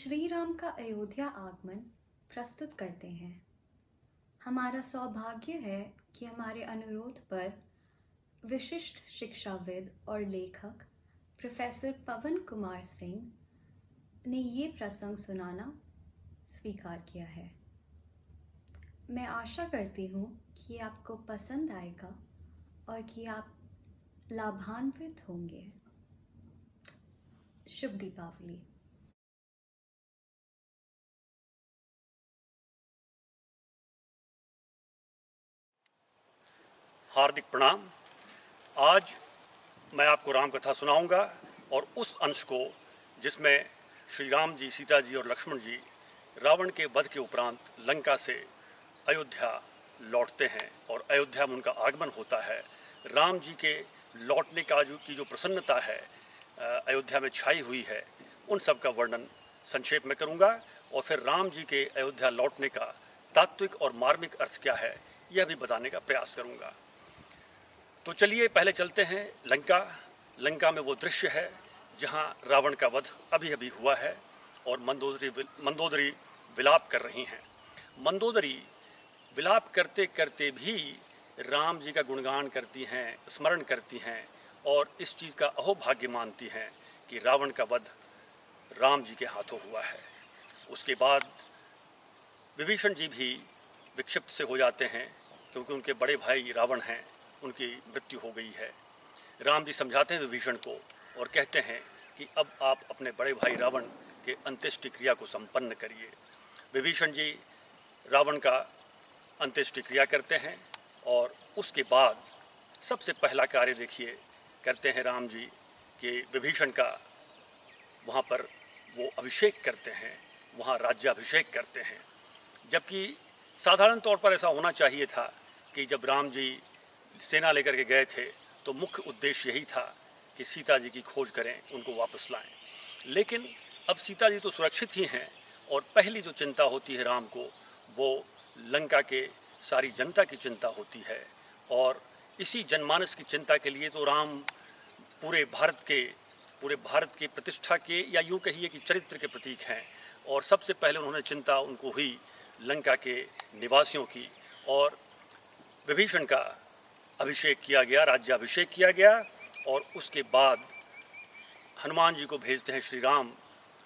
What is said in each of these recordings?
श्री राम का अयोध्या आगमन प्रस्तुत करते हैं। हमारा सौभाग्य है कि हमारे अनुरोध पर विशिष्ट शिक्षाविद और लेखक प्रोफेसर पवन कुमार सिंह ने ये प्रसंग सुनाना स्वीकार किया है। मैं आशा करती हूँ कि आपको पसंद आएगा और कि आप लाभान्वित होंगे। शुभ दीपावली। हार्दिक प्रणाम। आज मैं आपको राम कथा सुनाऊंगा और उस अंश को जिसमें श्री राम जी, सीता जी और लक्ष्मण जी रावण के वध के उपरांत लंका से अयोध्या लौटते हैं और अयोध्या में उनका आगमन होता है। राम जी के लौटने का की जो प्रसन्नता है अयोध्या में छाई हुई है, उन सब का वर्णन संक्षेप में करूंगा और फिर राम जी के अयोध्या लौटने का तात्विक और मार्मिक अर्थ क्या है यह भी बताने का प्रयास करूंगा। तो चलिए पहले चलते हैं लंका। लंका में वो दृश्य है जहां रावण का वध अभी अभी हुआ है और मंदोदरी विलाप कर रही हैं। मंदोदरी विलाप करते करते भी राम जी का गुणगान करती हैं, स्मरण करती हैं और इस चीज़ का अहोभाग्य मानती हैं कि रावण का वध राम जी के हाथों हुआ है। उसके बाद विभीषण जी भी विक्षिप्त से हो जाते हैं क्योंकि उनके बड़े भाई रावण हैं, उनकी मृत्यु हो गई है। राम जी समझाते हैं विभीषण को और कहते हैं कि अब आप अपने बड़े भाई रावण के अंत्येष्टि क्रिया को संपन्न करिए। विभीषण जी रावण का अंत्येष्टि क्रिया करते हैं और उसके बाद सबसे पहला कार्य देखिए करते हैं राम जी कि विभीषण का वहाँ पर वो अभिषेक करते हैं, वहाँ राज्याभिषेक करते हैं। जबकि साधारण तौर पर ऐसा होना चाहिए था कि जब राम जी सेना लेकर के गए थे तो मुख्य उद्देश्य यही था कि सीता जी की खोज करें, उनको वापस लाएं। लेकिन अब सीता जी तो सुरक्षित ही हैं और पहली जो चिंता होती है राम को वो लंका के सारी जनता की चिंता होती है। और इसी जनमानस की चिंता के लिए तो राम पूरे भारत के प्रतिष्ठा के या यूँ कहिए कि चरित्र के प्रतीक हैं। और सबसे पहले उन्होंने चिंता उनको हुई लंका के निवासियों की और विभीषण का अभिषेक किया गया, राज्याभिषेक किया गया। और उसके बाद हनुमान जी को भेजते हैं श्री राम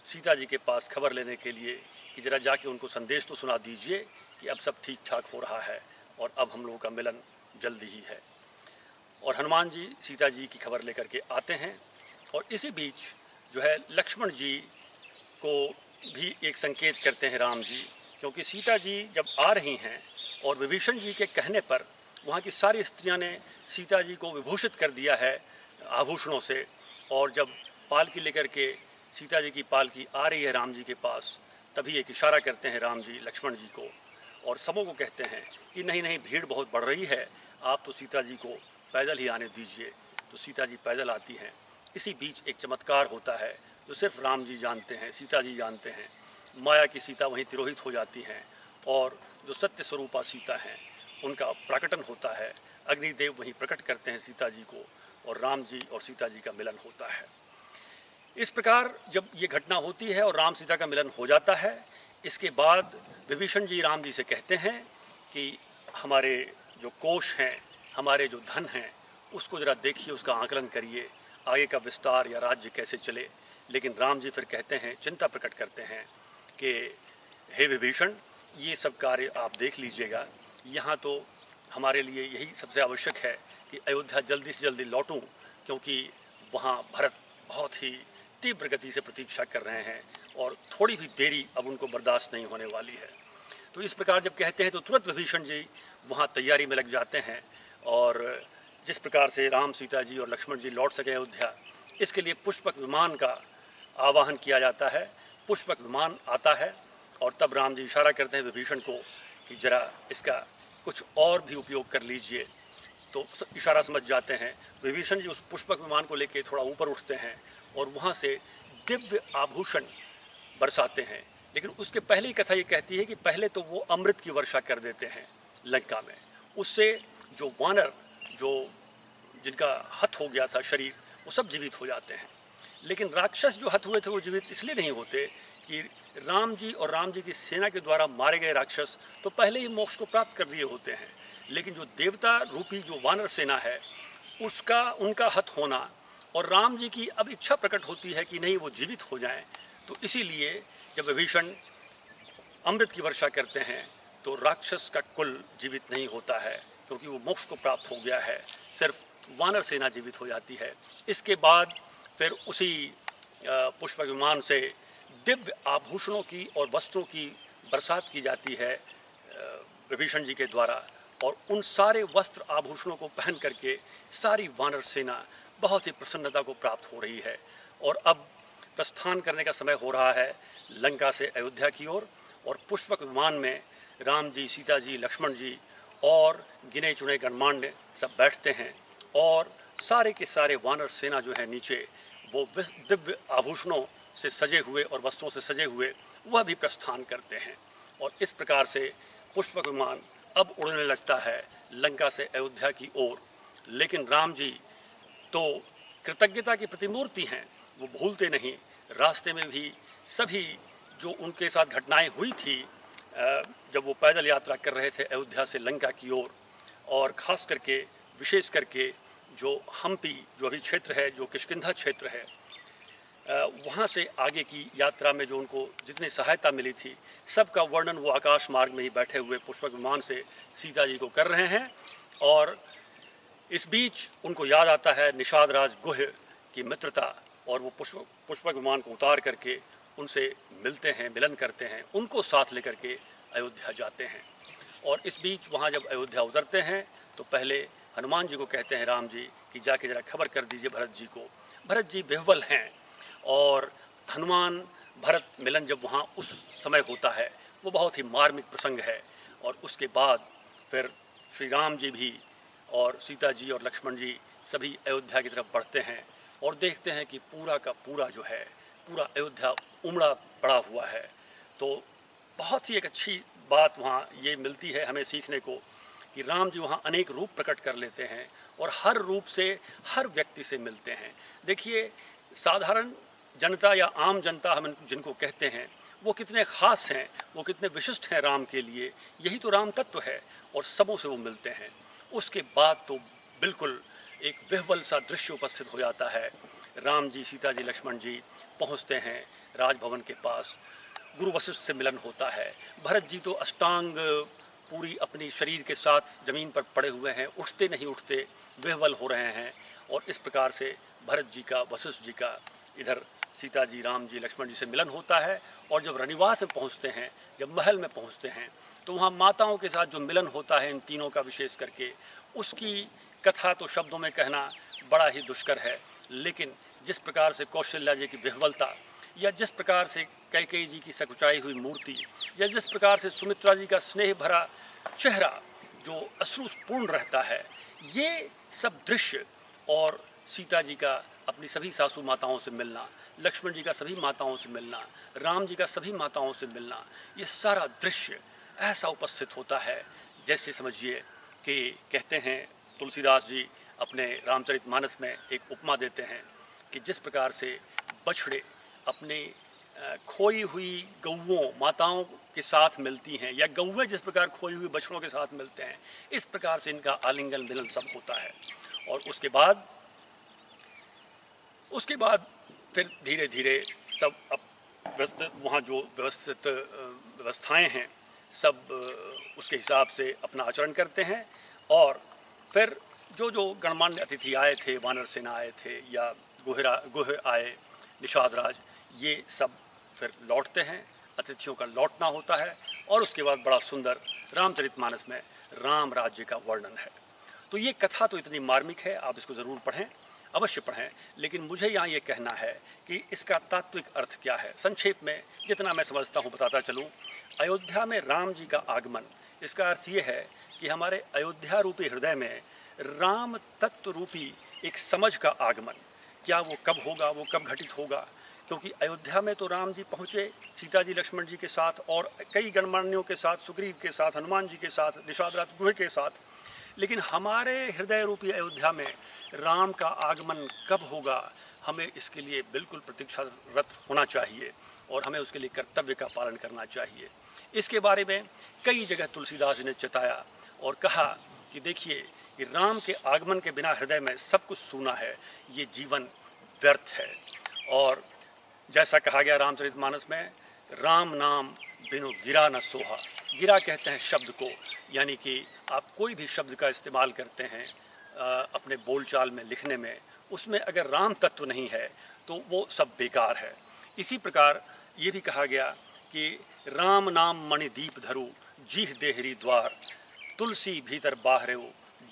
सीता जी के पास खबर लेने के लिए कि जरा जाके उनको संदेश तो सुना दीजिए कि अब सब ठीक ठाक हो रहा है और अब हम लोगों का मिलन जल्दी ही है। और हनुमान जी सीता जी की खबर लेकर के आते हैं और इसी बीच जो है लक्ष्मण जी को भी एक संकेत करते हैं राम जी, क्योंकि सीता जी जब आ रही हैं और विभीषण जी के कहने पर वहाँ की सारी स्त्रियां ने सीता जी को विभूषित कर दिया है आभूषणों से। और जब पालकी लेकर के सीता जी की पालकी आ रही है राम जी के पास, तभी एक इशारा करते हैं राम जी लक्ष्मण जी को और सबों को कहते हैं कि नहीं नहीं, भीड़ बहुत बढ़ रही है, आप तो सीता जी को पैदल ही आने दीजिए। तो सीता जी पैदल आती हैं। इसी बीच एक चमत्कार होता है जो सिर्फ राम जी जानते हैं, सीता जी जानते हैं। माया की सीता वहीं तिरोहित हो जाती हैं और जो सत्य स्वरूपा सीता हैं उनका प्रकटन होता है। अग्निदेव वहीं प्रकट करते हैं सीता जी को और राम जी और सीता जी का मिलन होता है। इस प्रकार जब ये घटना होती है और राम सीता का मिलन हो जाता है, इसके बाद विभीषण जी राम जी से कहते हैं कि हमारे जो कोष हैं, हमारे जो धन हैं, उसको ज़रा देखिए, उसका आकलन करिए, आगे का विस्तार या राज्य कैसे चले। लेकिन राम जी फिर कहते हैं, चिंता प्रकट करते हैं कि हे विभीषण, ये सब कार्य आप देख लीजिएगा, यहाँ तो हमारे लिए यही सबसे आवश्यक है कि अयोध्या जल्दी से जल्दी लौटूं, क्योंकि वहाँ भरत बहुत ही तीव्र गति से प्रतीक्षा कर रहे हैं और थोड़ी भी देरी अब उनको बर्दाश्त नहीं होने वाली है। तो इस प्रकार जब कहते हैं तो तुरंत विभीषण जी वहाँ तैयारी में लग जाते हैं और जिस प्रकार से राम, सीता जी और लक्ष्मण जी लौट सके अयोध्या, इसके लिए पुष्पक विमान का आवाहन किया जाता है। पुष्पक विमान आता है और तब राम जी इशारा करते हैं विभीषण को कि जरा इसका कुछ और भी उपयोग कर लीजिए। तो इशारा समझ जाते हैं। विभीषण जी उस पुष्पक विमान को लेकर थोड़ा ऊपर उठते हैं और वहाँ से दिव्य आभूषण बरसाते हैं। लेकिन उसके पहले ही कथा ये कहती है कि पहले तो वो अमृत की वर्षा कर देते हैं लंका में। उससे जो वानर जिनका हत हो गया था शरीर, वो सब जीवित हो जाते हैं। लेकिन राक्षस जो हत हुए थे वो जीवित इसलिए नहीं होते कि राम जी और राम जी की सेना के द्वारा मारे गए राक्षस तो पहले ही मोक्ष को प्राप्त कर लिए होते हैं, लेकिन जो देवता रूपी जो वानर सेना है उसका उनका हत होना और राम जी की अब इच्छा प्रकट होती है कि नहीं वो जीवित हो जाएं, तो इसीलिए जब विभीषण अमृत की वर्षा करते हैं तो राक्षस का कुल जीवित नहीं होता है, क्योंकि वो मोक्ष को प्राप्त हो गया है, सिर्फ वानर सेना जीवित हो जाती है। इसके बाद फिर उसी पुष्पक विमान से दिव्य आभूषणों की और वस्त्रों की बरसात की जाती है विभीषण जी के द्वारा, और उन सारे वस्त्र आभूषणों को पहन करके सारी वानर सेना बहुत ही प्रसन्नता को प्राप्त हो रही है। और अब प्रस्थान करने का समय हो रहा है लंका से अयोध्या की ओर, और पुष्पक विमान में राम जी, सीता जी, लक्ष्मण जी और गिने चुने गणमान्य सब बैठते हैं, और सारे के सारे वानर सेना जो है नीचे वो दिव्य आभूषणों से सजे हुए और वस्त्रों से सजे हुए वह भी प्रस्थान करते हैं। और इस प्रकार से पुष्पक विमान अब उड़ने लगता है लंका से अयोध्या की ओर। लेकिन राम जी तो कृतज्ञता की प्रतिमूर्ति हैं, वो भूलते नहीं। रास्ते में भी सभी जो उनके साथ घटनाएं हुई थी जब वो पैदल यात्रा कर रहे थे अयोध्या से लंका की ओर, और ख़ास करके विशेष करके जो हम्पी जो अभी क्षेत्र है, जो किष्किंधा क्षेत्र है, वहाँ से आगे की यात्रा में जो उनको जितनी सहायता मिली थी सबका वर्णन वो आकाश मार्ग में ही बैठे हुए पुष्पक विमान से सीता जी को कर रहे हैं। और इस बीच उनको याद आता है निषाद राज गुह की मित्रता, और वो पुष्पक विमान को उतार करके उनसे मिलते हैं, मिलन करते हैं, उनको साथ लेकर के अयोध्या जाते हैं। और इस बीच वहाँ जब अयोध्या उतरते हैं तो पहले हनुमान जी को कहते हैं राम जी कि जाके ज़रा खबर कर दीजिए भरत जी को। भरत जी विह्वल हैं, और हनुमान भरत मिलन जब वहाँ उस समय होता है वो बहुत ही मार्मिक प्रसंग है। और उसके बाद फिर श्री राम जी भी और सीता जी और लक्ष्मण जी सभी अयोध्या की तरफ बढ़ते हैं, और देखते हैं कि पूरा का पूरा जो है पूरा अयोध्या उमड़ा पड़ा हुआ है। तो बहुत ही एक अच्छी बात वहाँ ये मिलती है हमें सीखने को कि राम जी वहाँ अनेक रूप प्रकट कर लेते हैं और हर रूप से हर व्यक्ति से मिलते हैं। देखिए, साधारण जनता या आम जनता हम जिनको कहते हैं वो कितने ख़ास हैं, वो कितने विशिष्ट हैं राम के लिए, यही तो राम तत्व है, और सबों से वो मिलते हैं। उसके बाद तो बिल्कुल एक विह्वल सा दृश्य उपस्थित हो जाता है। राम जी, सीता जी, लक्ष्मण जी पहुँचते हैं राजभवन के पास, गुरु वशिष्ठ से मिलन होता है। भरत जी तो अष्टांग पूरी अपनी शरीर के साथ ज़मीन पर पड़े हुए हैं, उठते नहीं उठते, विह्वल हो रहे हैं। और इस प्रकार से भरत जी का, वशिष्ठ जी का, इधर सीता जी, राम जी, लक्ष्मण जी से मिलन होता है। और जब रनिवास में पहुँचते हैं, जब महल में पहुँचते हैं, तो वहाँ माताओं के साथ जो मिलन होता है इन तीनों का विशेष करके, उसकी कथा तो शब्दों में कहना बड़ा ही दुष्कर है। लेकिन जिस प्रकार से कौशल्या जी की विह्वलता, या जिस प्रकार से कैकेयी जी की सकुचाई हुई मूर्ति, या जिस प्रकार से सुमित्रा जी का स्नेह भरा चेहरा जो अश्रुपूर्ण रहता है, ये सब दृश्य, और सीता जी का अपनी सभी सासू माताओं से मिलना, लक्ष्मण जी का सभी माताओं से मिलना, राम जी का सभी माताओं से मिलना, ये सारा दृश्य ऐसा उपस्थित होता है जैसे समझिए कि कहते हैं तुलसीदास जी अपने रामचरितमानस में एक उपमा देते हैं कि जिस प्रकार से बछड़े अपने खोई हुई गौओं माताओं के साथ मिलती हैं, या गौएं जिस प्रकार खोई हुई बछड़ों के साथ मिलते हैं, इस प्रकार से इनका आलिंगन मिलन सब होता है। और उसके बाद फिर धीरे धीरे सब अब व्यवस्थित वहाँ जो व्यवस्थित व्यवस्थाएं हैं सब उसके हिसाब से अपना आचरण करते हैं। और फिर जो गणमान्य अतिथि आए थे, वानर सेना आए थे, या गुह आए, निषाद राज, ये सब फिर लौटते हैं। अतिथियों का लौटना होता है, और उसके बाद बड़ा सुंदर रामचरितमानस में राम राज्य का वर्णन है। तो ये कथा तो इतनी मार्मिक है, आप इसको ज़रूर पढ़ें, अवश्य पढ़ें। लेकिन मुझे यहाँ ये कहना है कि इसका तात्विक अर्थ क्या है, संक्षेप में जितना मैं समझता हूँ बताता चलूँ। अयोध्या में राम जी का आगमन, इसका अर्थ ये है कि हमारे अयोध्या रूपी हृदय में राम तत्व रूपी एक समझ का आगमन। क्या वो कब होगा, वो कब घटित होगा? क्योंकि अयोध्या में तो राम जी पहुँचे सीता जी, लक्ष्मण जी के साथ, और कई गणमान्यों के साथ, सुग्रीव के साथ, हनुमान जी के साथ, निषाद राज गुह के साथ। लेकिन हमारे हृदय रूपी अयोध्या में राम का आगमन कब होगा, हमें इसके लिए बिल्कुल प्रतीक्षारत होना चाहिए। और हमें उसके लिए कर्तव्य का पालन करना चाहिए। इसके बारे में कई जगह तुलसीदास जी ने चिताया और कहा कि देखिए, कि राम के आगमन के बिना हृदय में सब कुछ सूना है, ये जीवन व्यर्थ है। और जैसा कहा गया रामचरितमानस में, राम नाम बिनु गिरा न सोहा। गिरा कहते हैं शब्द को, यानी कि आप कोई भी शब्द का इस्तेमाल करते हैं अपने बोलचाल में, लिखने में, उसमें अगर राम तत्व नहीं है तो वो सब बेकार है। इसी प्रकार ये भी कहा गया कि राम नाम मणि दीप धरु, जीह देहरी द्वार, तुलसी भीतर बाहरे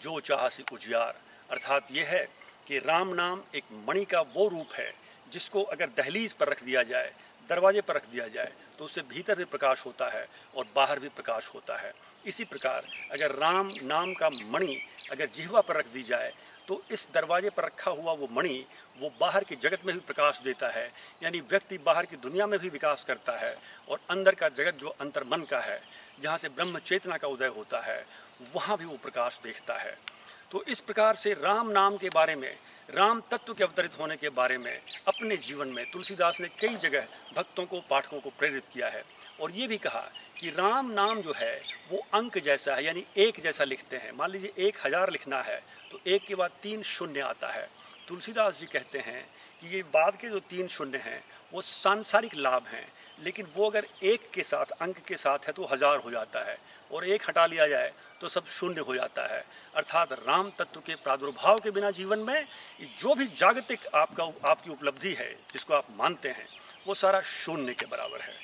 जो चाहसी उजियार। अर्थात ये है कि राम नाम एक मणि का वो रूप है जिसको अगर दहलीज पर रख दिया जाए, दरवाजे पर रख दिया जाए, तो उससे भीतर भी प्रकाश होता है और बाहर भी प्रकाश होता है। इसी प्रकार अगर राम नाम का मणि अगर जिह्वा पर रख दी जाए तो इस दरवाजे पर रखा हुआ वो मणि वो बाहर की जगत में भी प्रकाश देता है, यानी व्यक्ति बाहर की दुनिया में भी विकास करता है और अंदर का जगत जो अंतर्मन का है, जहाँ से ब्रह्म चेतना का उदय होता है, वहाँ भी वो प्रकाश देखता है। तो इस प्रकार से राम नाम के बारे में, राम तत्व के अवतरित होने के बारे में अपने जीवन में तुलसीदास ने कई जगह भक्तों को, पाठकों को प्रेरित किया है। और ये भी कहा कि राम नाम जो है वो अंक जैसा है, यानी एक जैसा लिखते हैं। मान लीजिए 1000 लिखना है तो 1 के बाद 3 शून्य आता है। तुलसीदास जी कहते हैं कि ये बाद के जो 3 शून्य हैं वो सांसारिक लाभ हैं, लेकिन वो अगर 1 के साथ, अंक के साथ है तो 1000 हो जाता है, और 1 हटा लिया जाए तो सब शून्य हो जाता है। अर्थात राम तत्व के प्रादुर्भाव के बिना जीवन में जो भी जागतिक आपकी उपलब्धि है, जिसको आप मानते हैं, वो सारा शून्य के बराबर है।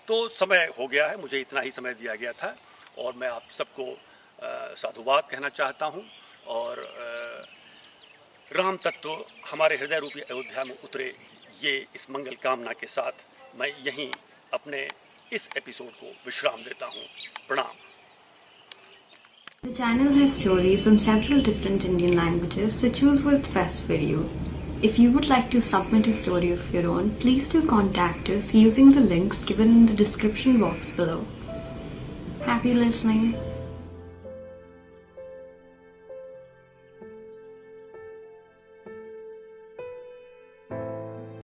तो समय हो गया है, मुझे इतना ही समय दिया गया था और मैं आप सबको साधुवाद कहना चाहता हूँ। और राम तत्व हमारे हृदय रूपी अयोध्या में उतरे, ये इस मंगल कामना के साथ मैं यहीं अपने इस एपिसोड को विश्राम देता हूँ। प्रणाम। The channel has stories in several different Indian languages, so choose what's best for you. If you would like to submit a story of your own, please do contact us using the links given in the description box below. Happy listening.